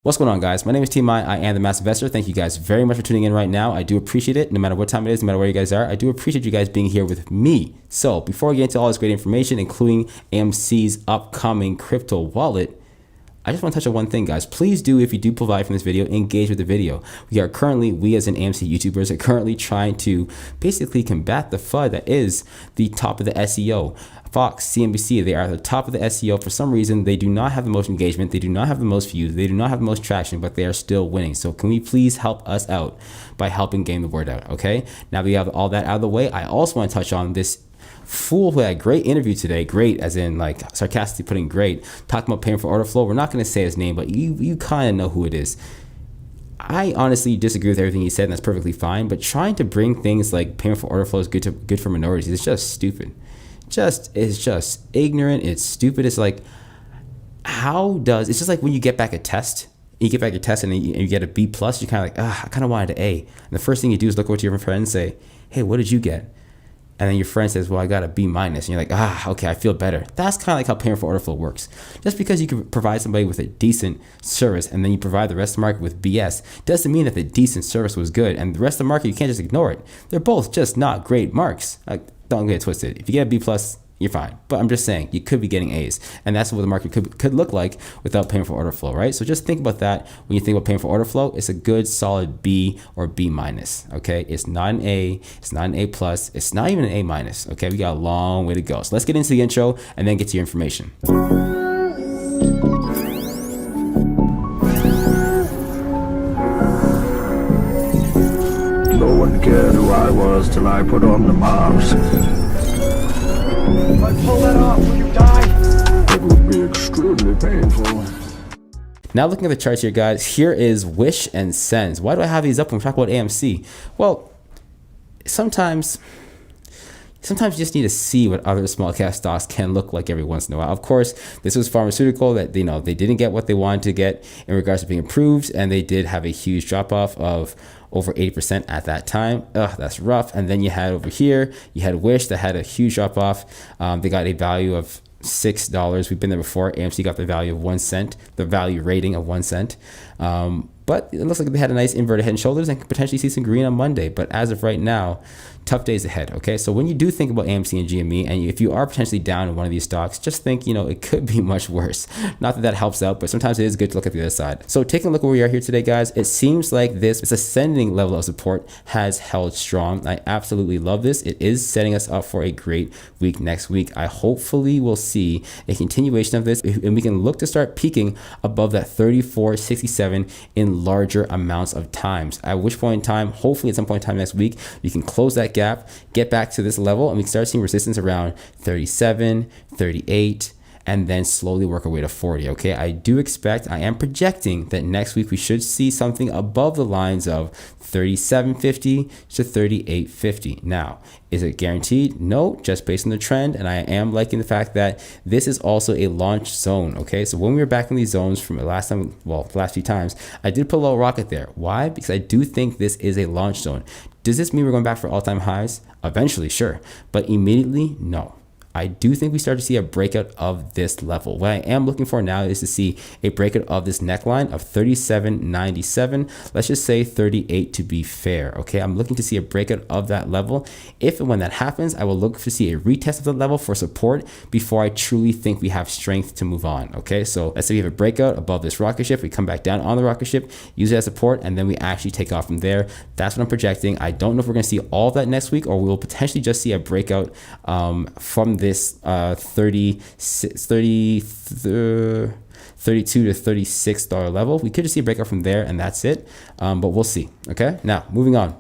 What's going on, guys? My name is T. I am the Massive Investor. Thank you guys very much for tuning in right now. I do appreciate it. No matter what time it is, no matter where you guys are, I do appreciate you guys being here with me. So before we get into all this great information, including AMC's upcoming crypto wallet, I just want to touch on one thing, guys. Please do, if you do provide from this video, engage with the video. We as an AMC YouTubers are currently trying to basically combat the FUD that is the top of the SEO. Fox, CNBC, they are at the top of the SEO. For some reason, they do not have the most engagement. They do not have the most views. They do not have the most traction, but they are still winning. So can we please help us out by helping gain the word out, okay? Now that we have all that out of the way, I also want to touch on this fool who had a great interview today. Great, as in like sarcastically putting great, talking about paying for order flow. We're not going to say his name, but you kind of know who it is. I honestly disagree with everything he said, and that's perfectly fine. But trying to bring things like payment for order flow is good for minorities. It's just stupid. It's just ignorant. It's stupid. It's like, it's just like when you get back a test, you get back your test and you get a B plus, you're kind of like, I kind of wanted an A. And the first thing you do is look over to your friend and say, hey, what did you get? And then your friend says, well, I got a B minus. And you're like, okay, I feel better. That's kind of like how payment for order flow works. Just because you can provide somebody with a decent service and then you provide the rest of the market with BS doesn't mean that the decent service was good. And the rest of the market, you can't just ignore it. They're both just not great marks. Like, don't get it twisted. If you get a B plus, you're fine. But I'm just saying, you could be getting A's. And that's what the market could look like without payment for order flow, right? So just think about that when you think about payment for order flow. It's a good solid B or B minus, okay? It's not an A. It's not an A plus. It's not even an A minus, okay? We got a long way to go. So let's get into the intro and then get to your information. No one cared who I was till I put on the mask. If I pull that off, will you die? It would be extremely painful. Now looking at the charts here, guys, here is Wish and Sens. Why do I have these up when we talk about AMC? Well, sometimes you just need to see what other small cap stocks can look like every once in a while. Of course, this was pharmaceutical that they didn't get what they wanted to get in regards to being approved, and they did have a huge drop off of over 80% at that time. That's rough. And then you had over here, you had Wish that had a huge drop off. They got a value of $6. We've been there before. AMC got the value of 1 cent, the value rating of 1 cent. But it looks like they had a nice inverted head and shoulders and could potentially see some green on Monday. But as of right now, tough days ahead, okay? So when you do think about AMC and GME, and if you are potentially down in one of these stocks, just think, it could be much worse. Not that that helps out, but sometimes it is good to look at the other side. So taking a look where we are here today, guys, it seems like this ascending level of support has held strong. I absolutely love this. It is setting us up for a great week next week. I hopefully will see a continuation of this, and we can look to start peaking above that 34.67 in larger amounts of times. At which point in time, hopefully at some point in time next week, you can close that gap, get back to this level, and we can start seeing resistance around 37, 38, and then slowly work our way to 40, okay? I am projecting that next week we should see something above the lines of 37.50 to 38.50. Now, is it guaranteed? No, just based on the trend, and I am liking the fact that this is also a launch zone, okay? So when we were back in these zones from the last few times, I did put a little rocket there. Why? Because I do think this is a launch zone. Does this mean we're going back for all-time highs? Eventually, sure, but immediately, no. I do think we start to see a breakout of this level. What I am looking for now is to see a breakout of this neckline of 37.97. Let's just say 38 to be fair, okay? I'm looking to see a breakout of that level. If and when that happens, I will look to see a retest of the level for support before I truly think we have strength to move on, okay? So let's say we have a breakout above this rocket ship. We come back down on the rocket ship, use it as support, and then we actually take off from there. That's what I'm projecting. I don't know if we're going to see all of that next week, or we will potentially just see a breakout from this 32 to $36 level. We could just see a breakout from there, and that's it. But we'll see. Okay, now moving on.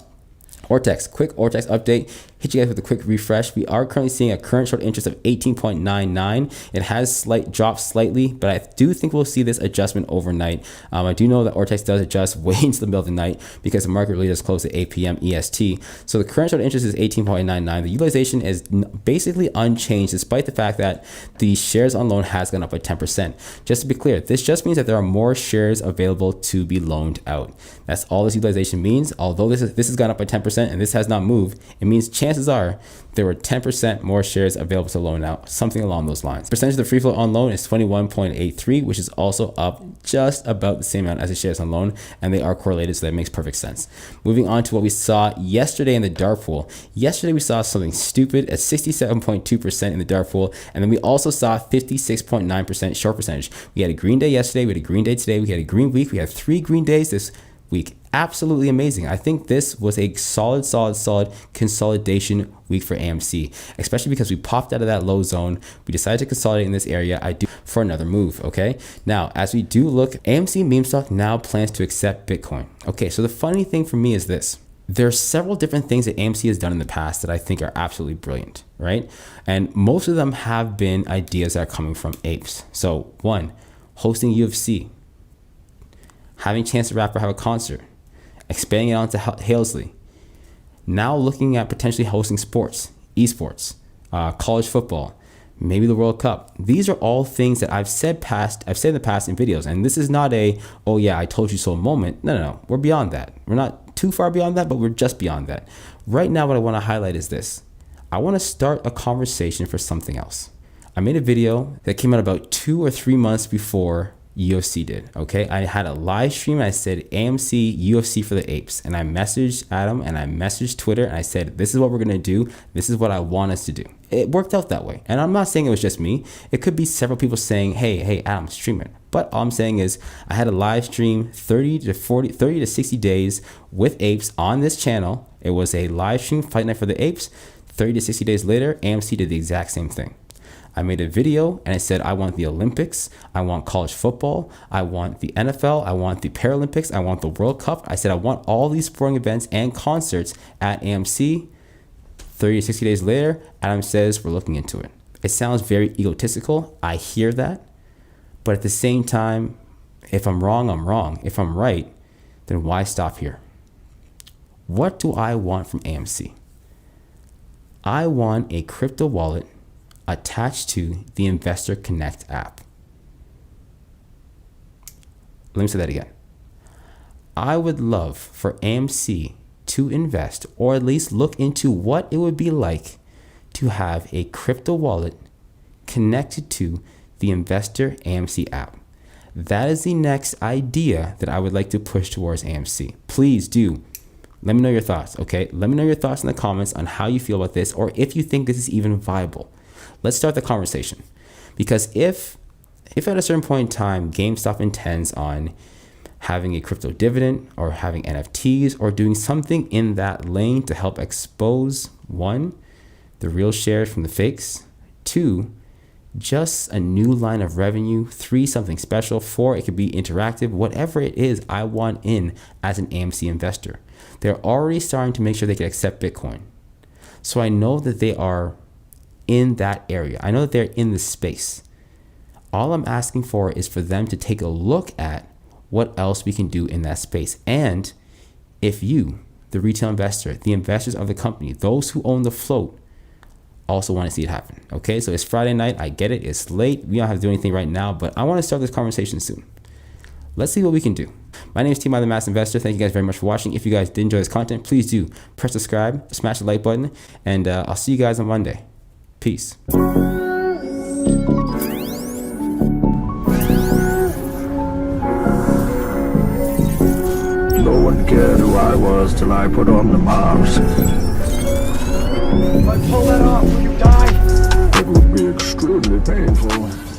Ortex, quick Ortex update. Hit you guys with a quick refresh. We are currently seeing a current short interest of 18.99. It has dropped slightly, but I do think we'll see this adjustment overnight. I do know that Ortex does adjust way into the middle of the night because the market really does close at 8 p.m. EST. So the current short interest is 18.99. The utilization is basically unchanged despite the fact that the shares on loan has gone up by 10%. Just to be clear, this just means that there are more shares available to be loaned out. That's all this utilization means. Although this has gone up by 10% and this has not moved, it means chances chances are there were 10% more shares available to loan out, something along those lines. Percentage of the free float on loan is 21.83, which is also up just about the same amount as the shares on loan, and they are correlated, so that makes perfect sense. Moving on to what we saw yesterday in the dark pool. Yesterday we saw something stupid at 67.2% in the dark pool, and then we also saw 56.9% short percentage. We had a green day yesterday, we had a green day today, we had a green week, we had 3 green days this week. Absolutely amazing. I think this was a solid consolidation week for AMC, especially because we popped out of that low zone. We decided to consolidate in this area. I do for another move. Okay. Now, as we do look, AMC meme stock now plans to accept Bitcoin. Okay. So the funny thing for me is this. There are several different things that AMC has done in the past that I think are absolutely brilliant, right? And most of them have been ideas that are coming from apes. So 1, hosting UFC, having Chance the Rapper have a concert, expanding it onto Halesley, now looking at potentially hosting sports, esports, college football, maybe the World Cup. These are all things that I've said in the past in videos, and this is not a, oh yeah, I told you so moment. No, we're beyond that. We're not too far beyond that, but we're just beyond that. Right now, what I want to highlight is this. I want to start a conversation for something else. I made a video that came out about 2 or 3 months before UFC did. Okay, I had a live stream and I said AMC UFC for the apes, and I messaged Adam and I messaged Twitter and I said, this is what we're gonna do, this is what I want us to do. It worked out that way, and I'm not saying it was just me. It could be several people saying, hey Adam, stream it. But all I'm saying is I had a live stream 30 to 60 days with apes on this channel. It was a live stream Fight Night for the Apes. 30 to 60 days later, AMC did the exact same thing. I made a video and I said, I want the Olympics, I want college football, I want the NFL, I want the Paralympics, I want the World Cup. I said, I want all these sporting events and concerts at AMC. 30 to 60 days later, Adam says, we're looking into it. It sounds very egotistical. I hear that. But at the same time, if I'm wrong, I'm wrong. If I'm right, then why stop here? What do I want from AMC? I want a crypto wallet attached to the Investor Connect app. Let me say that again. I would love for AMC to invest, or at least look into what it would be like to have a crypto wallet connected to the Investor AMC app. That is the next idea that I would like to push towards AMC. Please do. Let me know your thoughts, okay? Let me know your thoughts in the comments on how you feel about this, or if you think this is even viable. Let's start the conversation, because if at a certain point in time GameStop intends on having a crypto dividend or having NFTs or doing something in that lane to help expose 1, the real shares from the fakes, 2, just a new line of revenue, 3, something special, 4, it could be interactive, whatever it is I want in as an AMC investor. They're already starting to make sure they can accept Bitcoin. So I know that they are in that area. I know that they're in the space. All I'm asking for is for them to take a look at what else we can do in that space. And if you, the retail investor, the investors of the company, those who own the float, also want to see it happen. Okay, so it's Friday night. I get it. It's late. We don't have to do anything right now, but I want to start this conversation soon. Let's see what we can do. My name is T-My the Mass Investor. Thank you guys very much for watching. If you guys did enjoy this content, please do press subscribe, smash the like button, and I'll see you guys on Monday. Peace. No one cared who I was till I put on the mask. If I pull that off, will you die? It would be extremely painful.